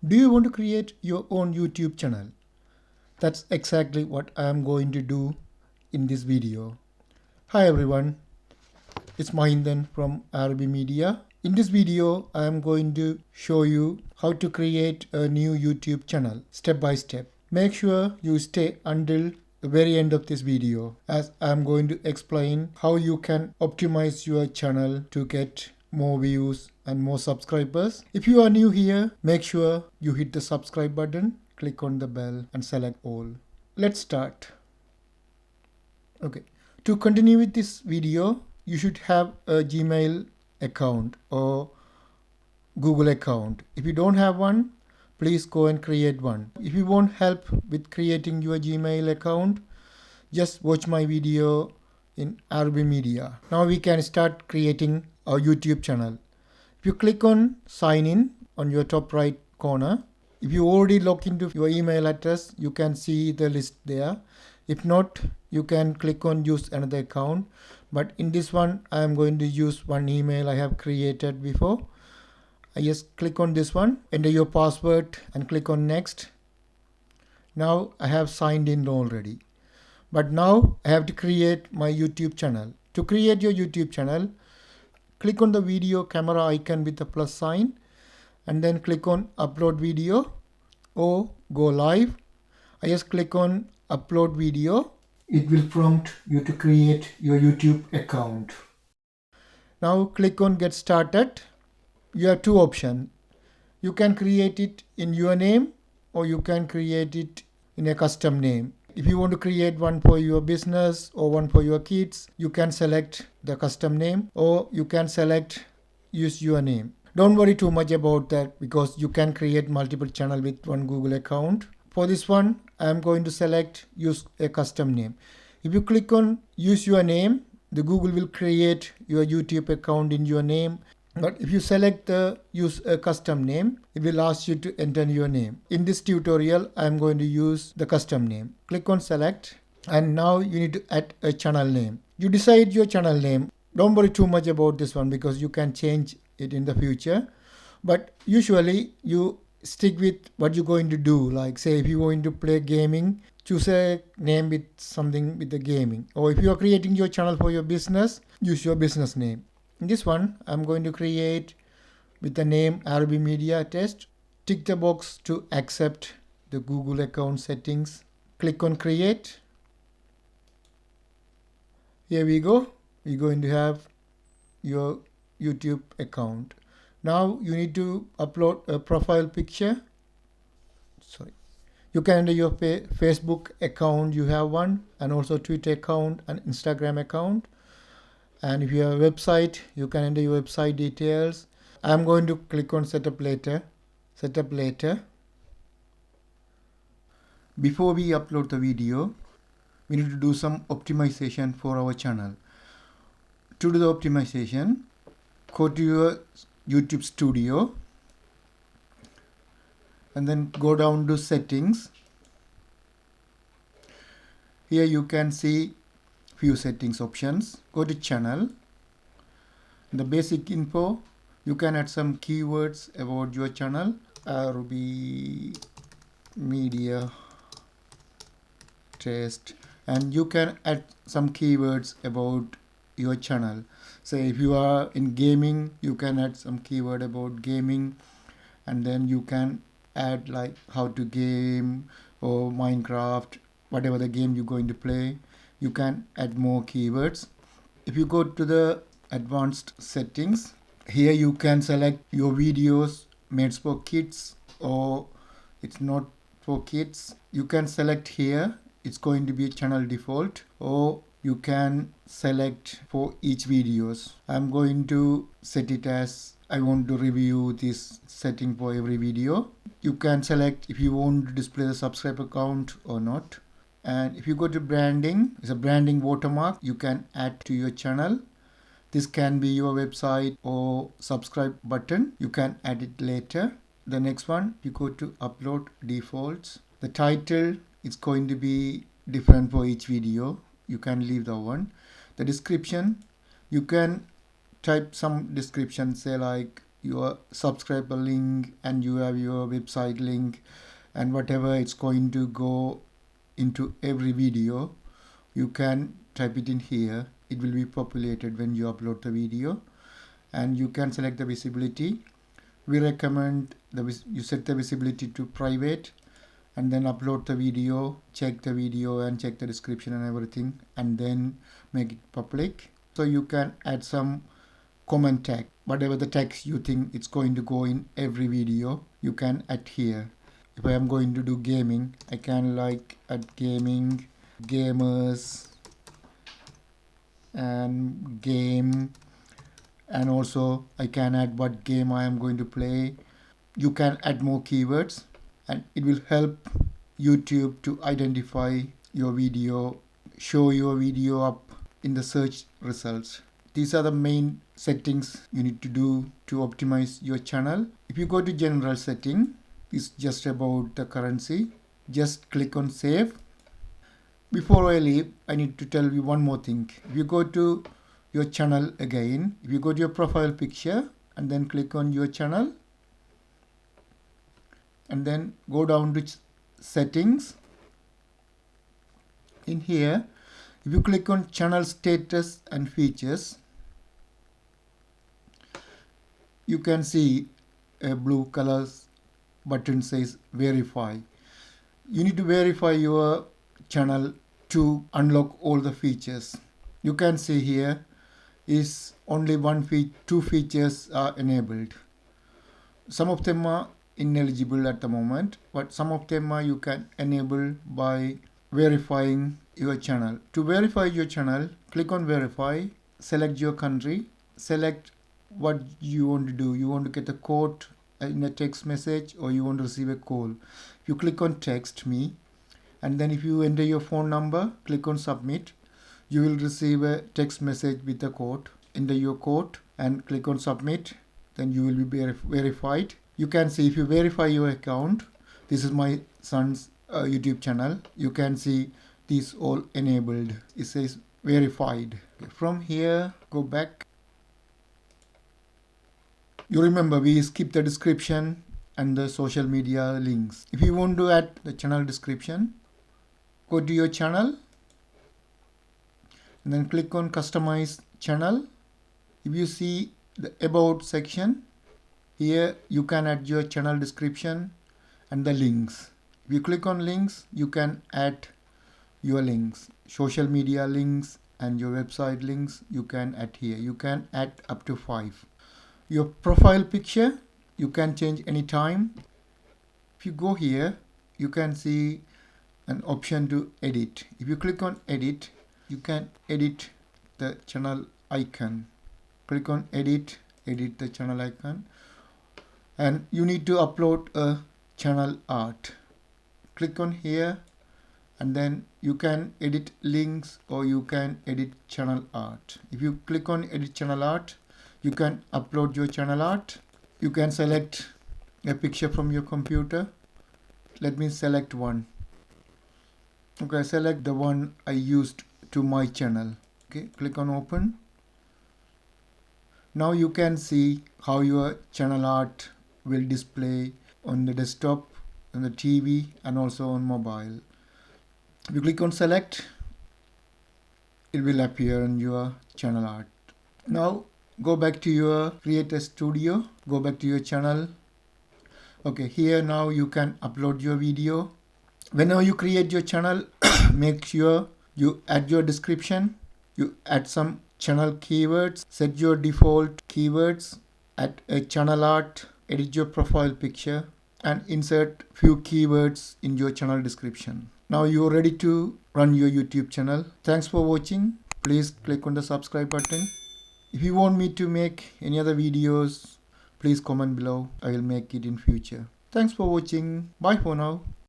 Do you want to create your own YouTube channel? That's exactly what I am going to do in this video. Hi everyone, it's Mahindan from Aarubi Media. In this video, I am going to show you how to create a new YouTube channel step by step. Make sure you stay until the very end of this video, as I am going to explain how you can optimize your channel to get more views and more subscribers. If you are new here, make sure you hit the subscribe button, click on the bell and select all. Let's start. Okay, to continue with this video, you should have a Gmail account or Google account. If you don't have one, please go and create one. If you want help with creating your Gmail account, just watch my video in Aarubi Media. Now we can start creating our YouTube channel. If you click on sign in on your top right corner, if you already log into your email address, you can see the list there. If not, you can click on use another account. But in this one, I am going to use one email I have created before. I just click on this one, enter your password and click on next. Now I have signed in already. But now I have to create my YouTube channel. To create your YouTube channel, click on the video camera icon with the plus sign and then click on upload video or go live. I just click on upload video. It will prompt you to create your YouTube account. Now click on get started. You have two options. You can create it in your name or you can create it in a custom name. If you want to create one for your business or one for your kids, you can select the custom name or you can select use your name. Don't worry too much about that because you can create multiple channels with one Google account. For this one, I am going to select use a custom name. If you click on use your name, the Google will create your YouTube account in your name. But if you select the use a custom name, it will ask you to enter your name. In this tutorial, I am going to use the custom name. Click on select and now you need to add a channel name. You decide your channel name. Don't worry too much about this one because you can change it in the future. But usually you stick with what you're going to do. Like say if you're going to play gaming, choose a name with something with the gaming. Or if you are creating your channel for your business, use your business name. In this one, I'm going to create with the name Aarubi Media Test. Tick the box to accept the Google account settings. Click on create. Here we go. We're going to have your YouTube account. Now you need to upload a profile picture. Sorry. You can enter your Facebook account, you have one, and also Twitter account and Instagram account. And if you have a website, you can enter your website details. I'm going to click on setup later. Setup later. Before we upload the video, we need to do some optimization for our channel. To do the optimization, go to your YouTube studio and then go down to settings. Here you can see few settings options. Go to channel. The basic info, you can add some keywords about your channel. Aarubi Media Test, and you can add some keywords about your channel. Say if you are in gaming, you can add some keyword about gaming, and then you can add like how to game or Minecraft, whatever the game you're going to play. You can add more keywords. If you go to the advanced settings, here you can select your videos made for kids or it's not for kids. You can select here, it's going to be channel default, or you can select for each videos. I'm going to set it as I want to review this setting for every video. You can select if you want to display the subscriber count or not. And if you go to branding, it's a branding watermark you can add to your channel. This can be your website or subscribe button. You can add it later. The next one, you go to upload defaults. The title is going to be different for each video. You can leave that one. The description, you can type some description, say like your subscriber link and you have your website link and whatever, it's going to go into every video. You can type it in here. It will be populated when you upload the video, and you can select the visibility. We recommend you set the visibility to private and then upload the video, check the video and check the description and everything, and then make it public. So you can add some comment tag, whatever the text you think it's going to go in every video, you can add here. If I am going to do gaming, I can like add gaming, gamers, and game, and also I can add what game I am going to play. You can add more keywords, and it will help YouTube to identify your video, show your video up in the search results. These are the main settings you need to do to optimize your channel. If you go to general setting, it's just about the currency. Just click on save. Before I leave, I need to tell you one more thing. If you go to your channel again, if you go to your profile picture and then click on your channel and then go down to settings. In here, if you click on channel status and features, you can see a blue color button says verify. You need to verify your channel to unlock all the features. You can see here is only two features are enabled. Some of them are ineligible at the moment, but some of them are you can enable by verifying your channel. To verify your channel, click on verify, select your country, select what you want to do. You want to get a code in a text message or you want to receive a call. You click on text me, and then if you enter your phone number, click on submit, you will receive a text message with a code. Enter your code and click on submit, then you will be verified. You can see if you verify your account, this is my son's YouTube channel, you can see these all enabled. It says verified. From here, go back. You remember we skip the description and the social media links. If you want to add the channel description, go to your channel and then click on customize channel. If you see the about section, here you can add your channel description and the links. If you click on links, you can add your links, social media links and your website links you can add here. You can add up to 5. Your profile picture you can change anytime. If you go here, you can see an option to edit. If you click on edit, you can edit the channel icon. Click on edit, edit the channel icon, and you need to upload a channel art. Click on here and then you can edit links or you can edit channel art. If you click on edit channel art, you can upload your channel art. You can select a picture from your computer. Let me select one. Okay, select the one I used to my channel. Okay, click on open. Now you can see how your channel art will display on the desktop, on the TV and also on mobile. If you click on select, it will appear on your channel art. Now go back to your Creator Studio, go back to your channel. Okay, here now you can upload your video. Whenever you create your channel, make sure you add your description, you add some channel keywords, set your default keywords, add a channel art, edit your profile picture and insert few keywords in your channel description. Now you're ready to run your YouTube channel. Thanks for watching. Please click on the subscribe button. If you want me to make any other videos, please comment below. I will make it in future. Thanks for watching. Bye for now.